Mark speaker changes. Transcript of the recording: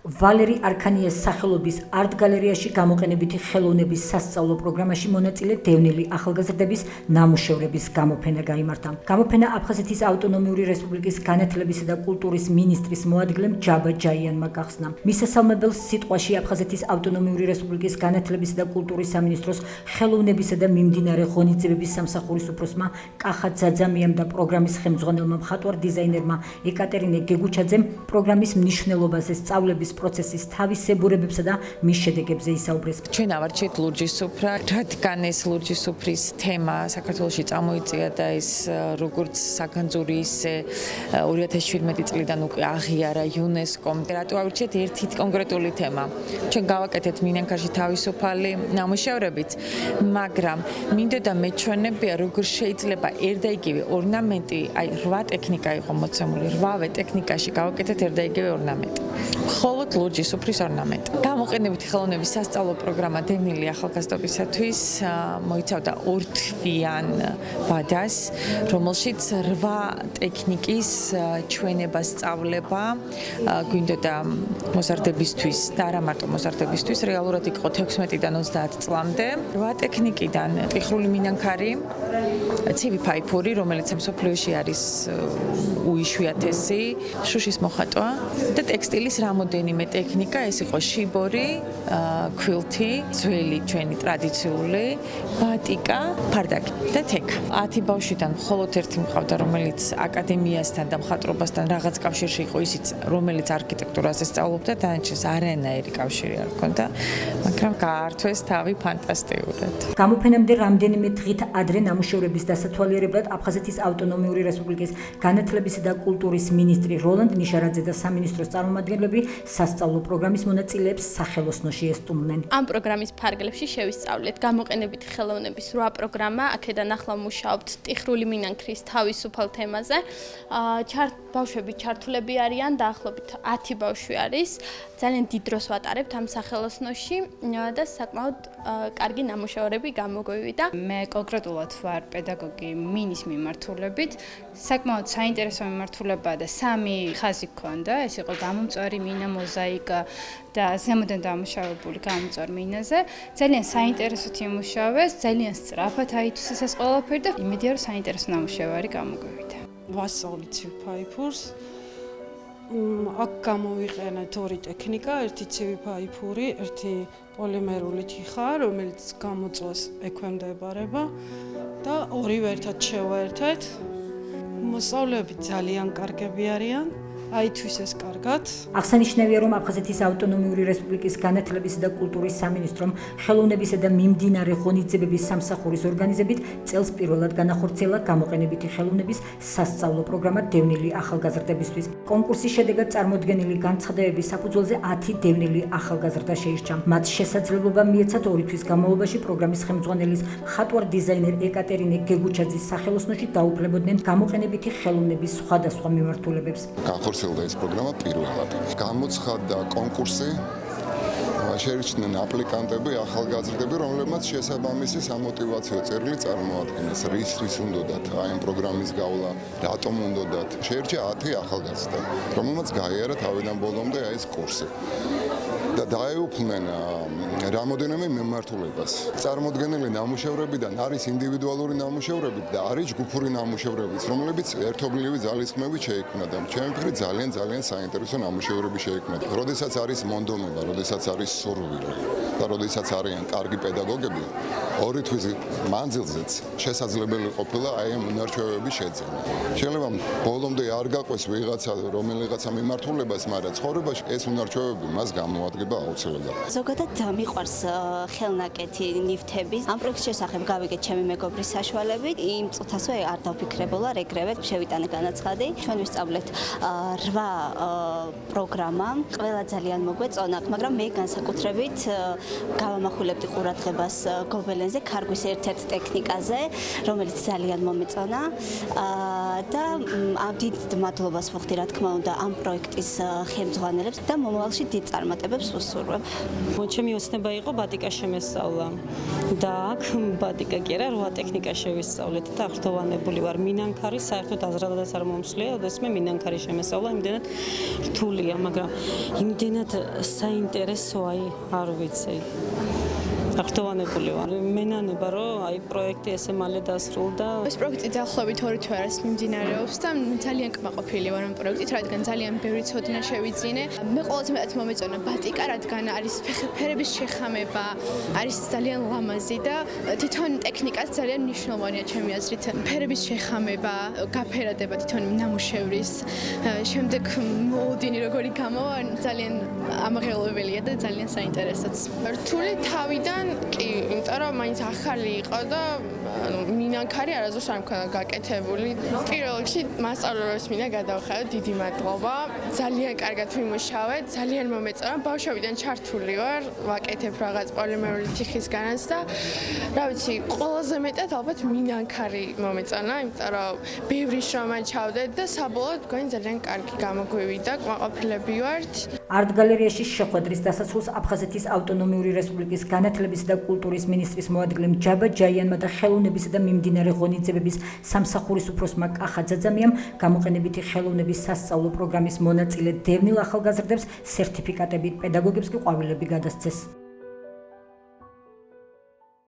Speaker 1: ვალერი არქანიას სახელობის არტ გალერეაში გამოყენებითი ხელოვნების სასწავლო პროგრამაში მონაწილე დევნილი ახალგაზრდების ნამუშევრების გამოფენა გაიმართა. გამოფენა აფხაზეთის ავტონომიური რესპუბლიკის განათლებისა და კულტურის მინისტრის მოადგილემ ჯაბა ჯაიანმა გახსნა. მისასალმებელს სიტყვაში აფხაზეთის ავტონომიური რესპუბლიკის განათლებისა და კულტურის სამინისტროს ხელოვნებისა და მიმდინარე ღონისძიებების სამსახურის უფროსმა კახა ძაძამიამ და პროგრამის ხელმძღვანელმა მხატვარ დიზაინერმა ეკატერინე გეგუჩაძემ პროგრამის მნიშვნელობაზე სწავლების პროცესის თავისებურებებსა და მის შედეგებზე ისაუბრეს.
Speaker 2: ჩვენ ავარჩიეთ ლურჯის სუფრა, რადგან ეს ლურჯის სუფრის თემა საქართველოში წამოიწია და ეს როგორც საგანძური ისე 2017 წლიდან უკვე აღიარა იუნესკომ. რატო ავარჩიეთ ერთი კონკრეტული თემა? ჩვენ გავაკეთეთ მინანქარში თავისუფალი ნამუშევრებით, მაგრამ მინდოდა მეჩვენებია როგორ შეიძლება ერთ და იგივე ორნამენტი, აი 8 ტექნიკა იყო მოცემული, 8-ვე ტექნიკაში გავაკეთეთ ერთ და იგივე ორნამენტი. მხოლოდ ლურჯის სუფრის ორნამენტი. გამოყენებითი ხელოვნების სასწავლო პროგრამა დევნილი ახალგაზრდობისათვის მოიცავდა 2 თვიან ვადას, რომელშიც 8 ტექნიკის ჩვენება სწავლება გვინდოდა მოზარდებისთვის და არა მარტო მოზარდებისთვის, რეალურად იყო 16-დან 30 წლამდე. 8 ტექნიკიდან ტიხრული მინანქარი, ცივი ფაიფური, რომელიც მსოფლიოში არის უიშვიათესი, შუშის მოხატვა და ტექსტილის რამოდენიმე ტექნიკა, ეს იყო შიბორი, ქვილთი, ძველი ჩვენი ტრადიციული, ბატიკა, ფარდაკი და თექა. 10 ბავშვიდან მხოლოდ ერთი მყავდა, რომელიც აკადემიასთან და მხატვრობასთან რაღაც კავშირში იყო, ისიც რომელიც არქიტექტურაზე სწავლობდა, დანარჩენს არანაირი კავშირი არ ჰქონდა, მაგრამ გაართვეს თავი ფანტასტიკურად.
Speaker 1: გამოფენამდე რამდენიმე დღით ადრე ნამუშევრების დასათვალიერებლად აფხაზეთის ავტონომიური რესპუბლიკის განათლებისა და კულტურის მინისტრი როლანდ ნიშარაძე და სამინისტროს წარმომადგენლები სასწავლო პროგრამის მონაწილეებს სახელოსნოში ესტუმრნენ.
Speaker 3: ამ პროგრამის ფარგლებში შევისწავლეთ გამოყენებითი ხელოვნების 8 პროგრამა, აქედან ახლა მუშაობთ ტიხრული მინანქრის თავისუფალ თემაზე. ბავშვები ჩართულები არიან, დაახლოებით 10 ბავშვი არის. ძალიან დიდ დროს ვატარებთ ამ სახელოსნოში და საკმაოდ კარგი ნამუშევრები გამოგვივიდა.
Speaker 4: მე კონკრეტულად ვარ პედაგოგი მინის მიმართულებით. საკმაოდ საინტერესო მიმართულებაა და 3 ხაზი გქონდა. ეს იყო გამომწვარი მინა, მოზაიკა და ზემოდან დამუშავებული გამომწვარ მინაზე. ძალიან საინტერესოდ იმუშავეს, ძალიან სწრაფად აითვისეს ეს ყველაფერი და იმედია რომ საინტერესო ნამუშევარი გამოგვივიდა.
Speaker 5: ვასწავლით ცივ ფაიფურს. აქ გამოვიყენეთ 2 ტექნიკა, ერთი ცივი ფაიფური, ერთი პოლიმერული თიხა, რომელიც გამოწვას ექვემდებარება და ორივე ერთად შევაერთეთ. მოსწავლეები ძალიან კარგები არიან. აითვისეს კარგად.
Speaker 1: აღსანიშნავია, რომ აფხაზეთის ავტონომიური რესპუბლიკის განათლებისა და კულტურის სამინისტრომ ხელოვნებისა და მიმდინარე ღონისძიებების სამსახურის ორგანიზებით წელს პირველად განახორციელა გამოყენებითი ხელოვნების სასწავლო პროგრამა დევნილი ახალგაზრდებისთვის. კონკურსის შედეგად წარმოდგენილი განცხადებების საფუძველზე 10 დევნილი ახალგაზრდა შეირჩა. მათ შესაძლებლობა მიეცათ 2 თვის განმავლობაში პროგრამის ხელმძღვანელის მხატვარ დიზაინერ ეკატერინე გეგუჩაძის სახელოსნოში დაუფლებოდნენ გამოყენებითი ხელოვნების სხვადასხვა მიმართულებებს.
Speaker 6: განხორციელდა ეს პროგრამა პირველად. გამოცხადდა კონკურსი, შეირჩნენ აპლიკანტები, ახალგაზრდები, რომლებმაც შესაბამისი სამოტივაციო წერილი წარმოადგენეს. რისთვის უნდათ აი ამ პროგრამის გავლა, რატომ უნდათ. შეირჩა 10 ახალგაზრდა, რომელმაც გაიარა თავიდან ბოლომდე აი ეს კურსი. და დაეუფლნენ რამოდენიმე მიმართულებას. წარმოდგენილი ნამუშევრებიდან არის ინდივიდუალური ნამუშევრები და არის ჯგუფური ნამუშევრებიც, რომლებიც ერთობლივი ძალისხმევით შეიქმნა და ჩემი მხრით ძალიან საინტერესო ნამუშევრები შეიქმნა. როდესაც არის მონდომება, როდესაც არის სურვილი და როდესაც არიან კარგი პედაგოგები, 2 თვის მანძილზეც შესაძლებელი ყოფილა აი ამ უნარჩვევების შეძენა. შეიძლება ბოლომდე არ გაყვეს რომელიღაცა მიმართულებას, მაგრამ ცხოვრებაში ეს უნარჩვევები მას გამოადგება აუცილებლად.
Speaker 7: ზოგადად მიყვარს ხელნაკეთი ნივთები. ამ პროექტის შესახებ გავიგეთ ჩემი მეგობრის საშუალებით. იმ წუთასვე არ დავფიქრებულა, ეგრევე შევიტანე განაცხადი. ჩვენ ვისწავლეთ 8 პროგრამა. ყველა ძალიან მოგვეწონა, მაგრამ მე განსაკუთრებით გავამახვილებდი ყურადღებას გობელენზე, ქარგვის ერთ-ერთ ტექნიკაზე, რომელიც ძალიან მომეწონა. და ამ დიდ მადლობას ვუხდი რა თქმა უნდა ამ პროექტის ხელმძღვანელებს და მომავალში დიდ წარმატებებს ვუსურვებ.
Speaker 5: ჩემი ოცნება იყო ბატიკა შემესწავლა და აქ ბატიკა კი არა 8 ტექნიკა შევისწავლეთ და აღრთოვანებული ვარ. მინანქარი საერთოდ აზრადაც არ მომსვლია, ოდესმე მინანქარი შემესწავლა, იმდენად რთულია, მაგრამ იმდენად საინტერესოა, არ ვიცი. აღრთოვანებული ვარ. მენანება რომ აი პროექტი ესე მალე დასრულდა.
Speaker 8: ეს პროექტი დაახლოებით 2 თვე არის მიმდინარეობს და ძალიან კმაყოფილი ვარ ამ პროექტით, რადგან ძალიან ბევრი ცოდნა შევიძინე. მე ყველაზე მეტად მომეწონა ბატიკა, რადგან არის ფერების შეხამება, არის ძალიან ლამაზი და თვითონ ტექნიკაც ძალიან მნიშვნელოვანია ჩემი აზრით. ფერების შეხამება, გაფერადება თვითონ ნამუშევრის, შემდეგ მოლოდინი როგორი გამოვა, ძალიან ამაღელვებელია და ძალიან საინტერესოც.
Speaker 9: რთული თავიდან კი, იმიტომ რომ მაინც ახალი იყო და მინანქარი არასდროს არ მქონდა გაკეთებული. პირველ რიგში მასწავლებლებს მინდა გადავხადოთ, დიდი მადლობა. ძალიან კარგად ვიმუშავეთ, ძალიან მომეწონა. ბავშვობიდან ჩართული ვარ, ვაკეთებ რაღაც პოლიმერული თიხისგანაც და რა ვიცი, ყველაზე მეტად ალბათ მინანქარი მომეწონა, იმიტომ რომ ბევრი შრომა ჩავდეთ და საბოლოოდ მგონი ძალიან კარგი გამოგვივიდა, კმაყოფილები ვართ.
Speaker 1: არტ გალერეაში შეხვედრის დასასრულს აფხაზეთის ავტონომიური რესპუბლიკის განათლებისა და კულტურის მინისტრის მოადგილე ჯაბა ჯაიანმა და ხელოვნებისა და მიმდინარე ღონისძიებების სამსახურის უფროსმა კახა ძაძამიამ გამოყენებითი ხელოვნების სასწავლო პროგრამის მონაწილე დევნილ ახალგაზრდებს სერტიფიკატები, პედაგოგებს კი ყვავილები გადასცეს.